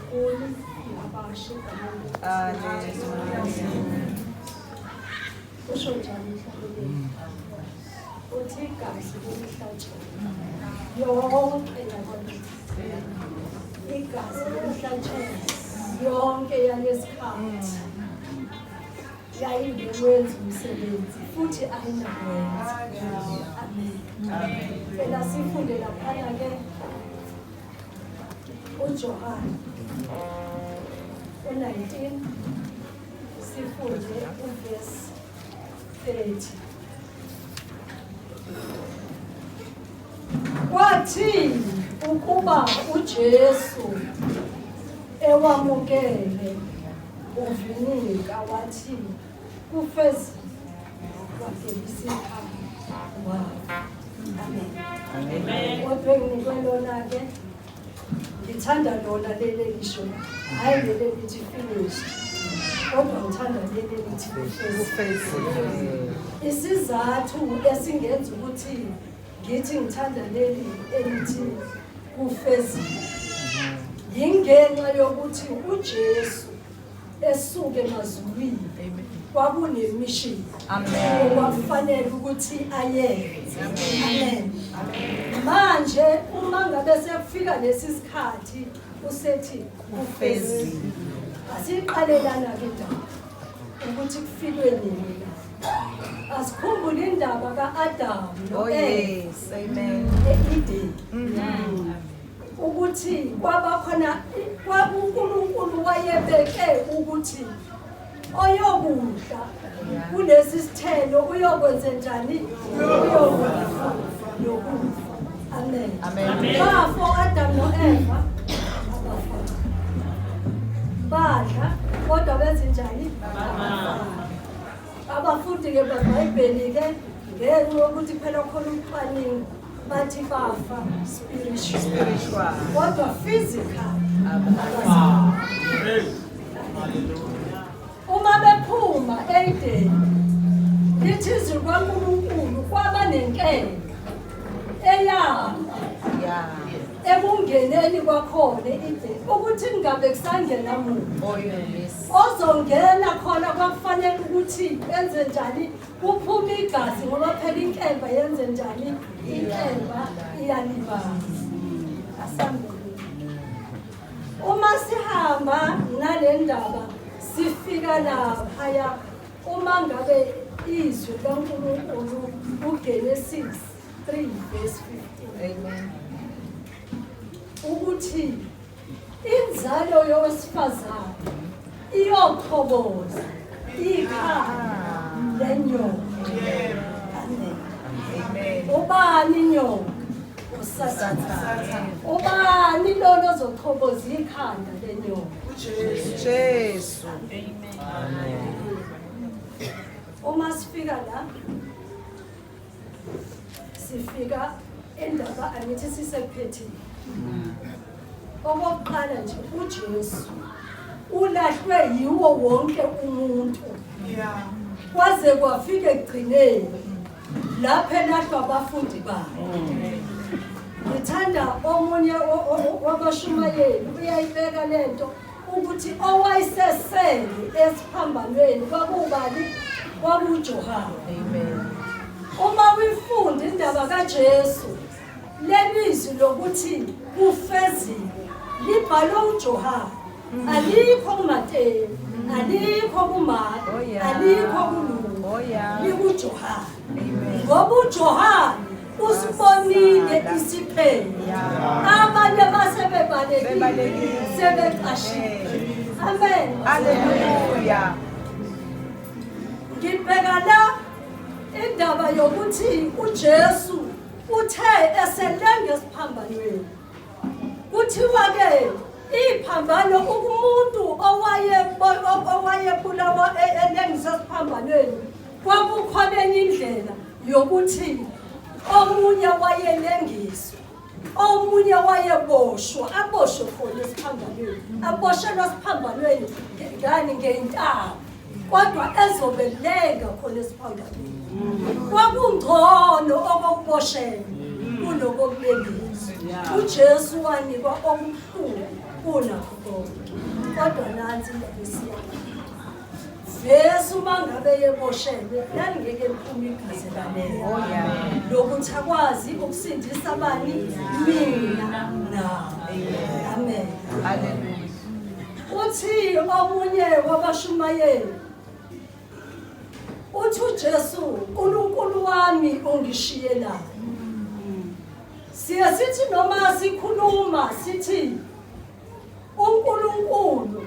kakhulu ngabasha usho njani mhlawumbe uthi igazi lomhlatshelo yonke yabona igazi lomhlatshelo yonke yalesikhathi yayingenza umsebenzi futhi ayinakwenza. Amen. Phela sifunde laphana ke uJohane 19 sifunde uverse 30. Kwathi ukuba uJesu ewamukele uvinika wathi kufezi wagelisa ikhaya. Wow. Amen. Amen. Kodwa ngikwelona ke ngithanda lona leli lisho hayi leli lithi finished. Kodwa ngithanda leli lithi isizathu esingenza ukuthi ngithi ngithanda leli elithi kufezi ingenxa yokuthi uJesu esuke emazulwini kwakunemission okwakufanele ukuthi ayenze. Amen. Manje uma ngabe sekufika lesi sikhathi usethi kufezi asiqalelana ke indaba ukuthi kufikwe nini. Asikhumbule indaba kaAdam yes, amen. e-Eden. Ukuthi kwaba khona uNkulunkulu wayebeke ukuthi oyokudla kulesi sithelo uyokwenza njani uyokudla nokufa. Amen. Bafo Adam noEva badla kodwa benza njani abafundi ke beBhayibheli ke ngenxa yokuthi phela khona ucwaningo bathi bafa spiritual kodwa physical. Uma bephuma e-Eden lithi izwi kaNkulunkulu kwaba nenkenga ekungeneni kwakhona e-Eden ukuthi kungabe kusangena muntu ozongena khona kwakufanele ukuthi enze njani kuphume igazi ngoba phela inkemba yenze njani inkemba iyalibaza. Uma sihamba nale ndaba sifika laphaya uma ngabe izwi kaNkulunkulu uGenesis 3 verse 15. Amen. Ukuthi inzalo yowesifazane iyokhoboza ikhaya lenyongo. Amen. Ubani inyongo? Usathane. Ubani lona ozokhoboza ikhanda lenyongo? Jesu. Amen. Uma sifika la sifika endaba angithi sisekuphetheni. Okokuqala nje uJesu ulahlwe yiwo wonke umuntu. Kwaze kwafika ekugcineni lapho elahlwa abafundi bakhe. Ngithanda omunye wabashumayeli uyayibeka lento ukuthi owayesesele esiphambanweni kwakubani? KwakuJohane. Amen. Uma uyifunda indaba kaJesu lebizwi lokuthi kufezile libhalwe uJohane. Alikho kuMateyu, alikho kuMarko, alikho kuLuka. LikuJohane. Ngoba uJohane usibonile isiphelo. Abanye basebebalekile sebeqashile. Amen. Hallelujah. Ngibheka la indaba yokuthi uJesu uthe eselenge esiphambanweni. Kuthiwa ke iphambano umuntu owayebulawa enengisesiphambanweni kwakukhona indlela yokuthi omunye wayelengiswa omunye wayeboshwa aboshwe khona esiphambanweni aboshelwa esiphambanweni ngani ngentaba kodwa ezobelenga khona esiphambanweni kwakungcono okokuboshelwa kunokokulengiswa. uJesu wanikwa omkhulu kunakho konke kodwa nansi indaba esiyakho Yesu mangabe yeboshelwe langeke liphuma igazi laleyo lokuthi akwazi ukusindisa abani mina na amen Hallelujah. uthi omunye wabashumayeli uthi uJesu uNkulunkulu wami ungishiyelani sithi noma sikhuluma sithi uNkulunkulu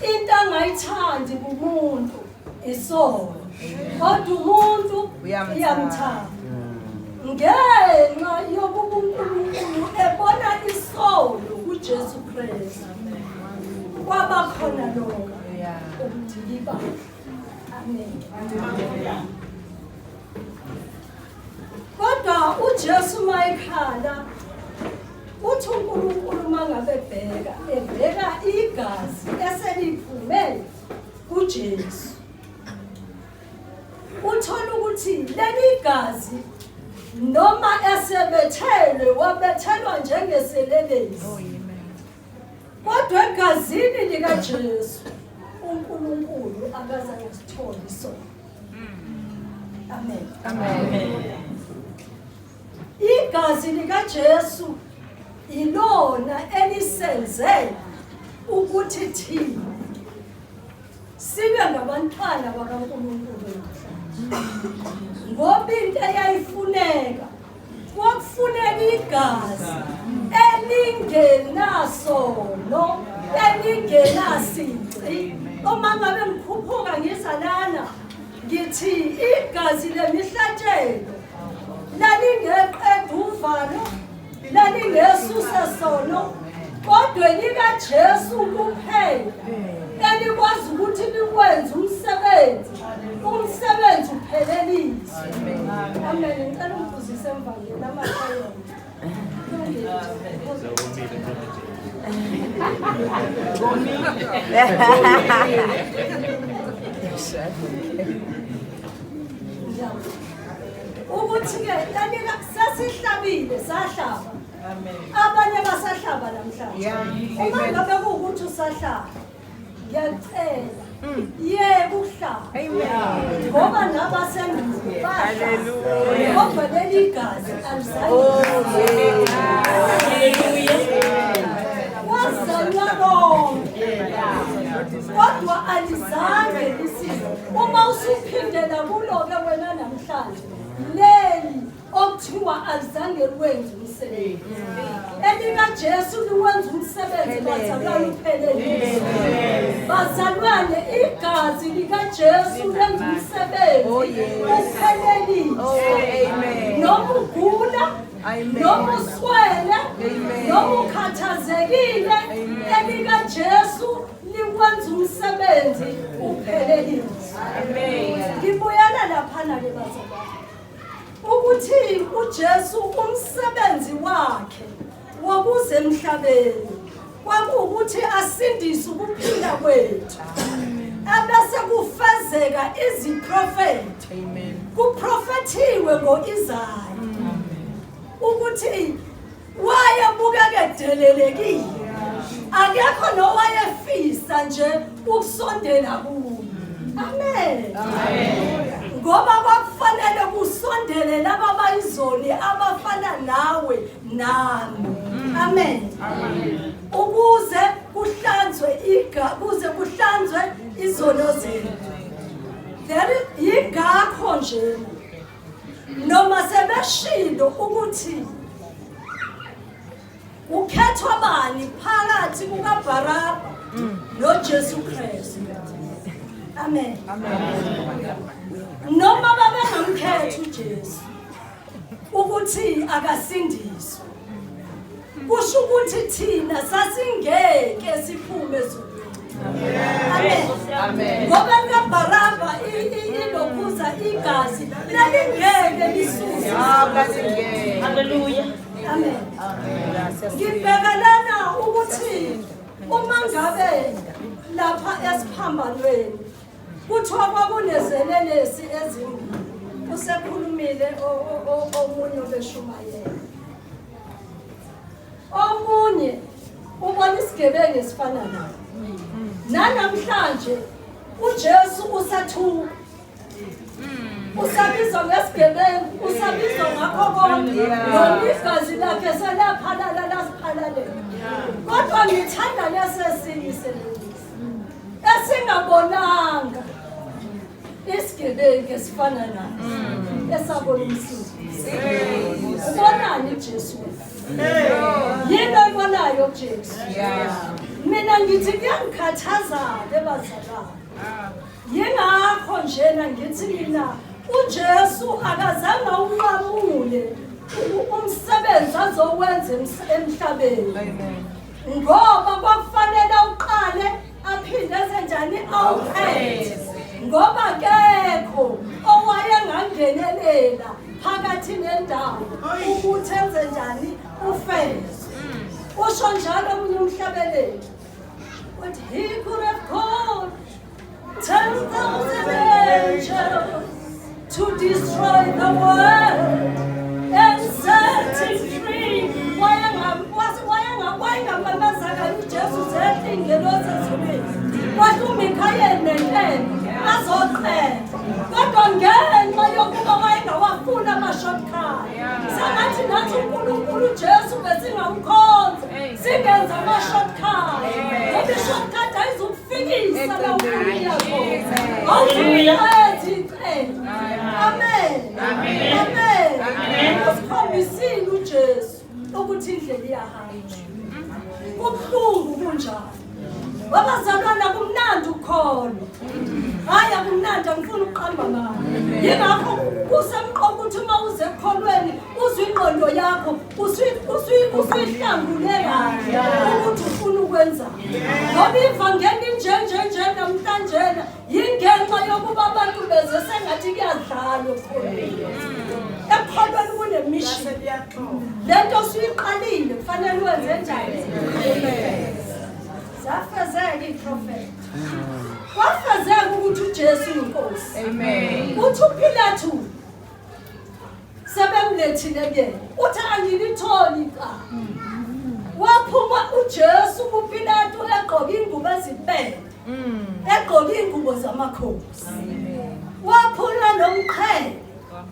into angayithandi kumuntu isono kodwa umuntu uyamthanda ngenxa yokuba uNkulunkulu ebona isono kuJesu Kristu kwaba khona lokho ukuthi yiba amen kodwa uJesu mayikhala uthi uNkulunkulu mangabe ebheka igazi eseliphume kuJesu uthola ukuthi leli gazi noma esebethelwe wabethelwa njengeselelezi kodwa egazini likaJesu uNkulunkulu akazange asithole isona amen igazi likaJesu ilona elisenze ukuthi thina sibe ngabantwana bakaNkulunkulu ngoba into eyayifuneka kwakufuneka igazi elingenasono elingenasici uma ngabe ngikhuphuka ngizalana ngithi igazi lemihlatshelo lalingeqeda uvalo lalingesusa sono kodwa likaJesu kuphela elikwazi ukuthi likwenze umsebenzi uphelelise amen ngicela umphuzise emvangeli amakhaya ukuthi-ke lanika sasihlabile sahlaba abanye basahlaba namhlanje uma ngabe kuwukuthi usahlaba ngiyacela yeke uhlaba ngoba nabasendulo bahlaba kodwa leli gazi wazalwa bonke kodwa alizange lisize uma usuphindela kulo-ke wena namhlanje leli okuthiwa alizange lwenze umsebenzi elikaJesu liwenza umsebenzi bazalwane uphelelise bazalwane igazi likaJesu lenza umsebenzi uphelelise noma ugula noma uswele noma ukhathazekile elikaJesu likwenza umsebenzi uphelelise ngibuyela laphana-ke bazalwane ukuthi uJesu umsebenzi wakhe wokuze emhlabeni kwakuwukuthi asindise ukuphila kwethu abese kufezeka iziprofethi kuprofethiwe ngo-Isaya ukuthi wayebukeke delelekile akekho nowayefisa nje ukusondela kuye amen ngoba kwakufanele kusondele laba bayizoni abafana nawe nami amen ukuze kuhlanzwe izono zethu yingakho nje noma sebeshilo ukuthi ukhethwa bani phakathi kukaBaraba noJesu Kristu amen noma babengamkhetha uJesu ukuthi akasindiswe kusho ukuthi thina sasingeke siphume ezulwini amen ngoba kaBaraba ilokhuza igazi lalingeke lisuse haleluya amen ngibheka lana ukuthi uma ngabe lapha esiphambanweni kuthiwa kwakunezelelesi ezimbili usekhulumile omunye obeshumayela omunye ubona isigebengu esifana nayo. Nanamhlanje uJesu usathuka. Usabizwa ngesigebengu, usabizwa ngakho konke. Noma igazi lakhe selaphalala lasiphalalele. Kodwa ngithanda lesesinye iselengisi. Esingabonanga isigebengu esifana nayo. Esabona umsindisi. Ubonani uJesu? Yini oyibonayo uJesu? Mina ngithi kuyangikhathaza lebazalwane. Yingakho njena ngithi mina uJesu akazange unqamule umsebenzi azowenza emhlabeni. Ngoba kwakufanele uqale aphinde enzenjani awuphethe. Ngoba akekho owayengangenelela phakathi nendawo ukuthi enzenjani ufeze. Usho njalo omunye umhlabeleli. But he could have called 10,000 angels to destroy the world and set it free. Wayengabamazaka uJesu zethi ingelosi ezulwini. Kwathi uMikhayeli nenkemba azoqeda. Kodwa ngenxa yokuba wayengawafuna ama-shortcut. Sangathi nathi uNkulunkulu uJesu besingawukhonza. Singenza ama-shortcut. Ngoba i-shortcut ayizukufikisa la uNkulunkulu yakho. Awuzukuyenza icebo. Amen. Amen. Usikhombisile uJesu ukuthi indlela iyahamba. Kubuhlungu kunjalo. Abazalwana kumnandi ukhona. Hayi akumnandi angifuni ukuqamba manje. Yingakho kusemqoka ukuthi uma uze ekholweni uzwe ingqondo yakho usuyihlangule kahle ukuthi ufuna ukwenza. Ngoba ivangeli nje namhlanje yingenxa yokuba abantu beze sengathi kuyadlalwa ekholweni. Ekholweni kunemission. Lento usuyiqalile kufanele wenze njani? Zafezeka iprofeti. Kwafezeka ukuthi uJesu inkosi. Amen. Uthi uPilato sebemlethile kuyena. Uthi angilitholi iqala. Waphuma uJesu kuPilato egqoka ingubo ezibhele. Egqoka ingubo zamakhosi. Waphula nomqhele.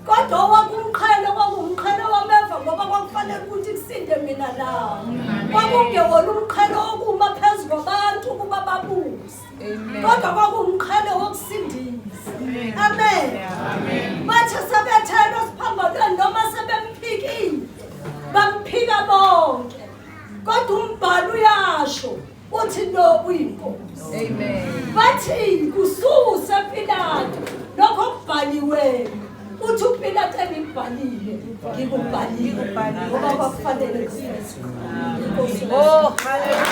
Kodwa wakumqhele kwakumqhele wameva ngoba kwakufanele ukuthi kusinde mina nawe. Kwakungewona umqhele okuma phezu kwabantu ukuba babuze. Kodwa kwakumqhele wokusindisa. Amen. Bathi sebethelwa siphambalweni noma sebemphikile. Bamphika bonke. Kodwa umbhalo uyasho uthi lo uyinkosi. Bathi kususe Pilato lokho kubhaliwe. Uthi uPilato engibhalile ngikubhalile ngoba kwakufanele kusizwe. Oh, hallelujah.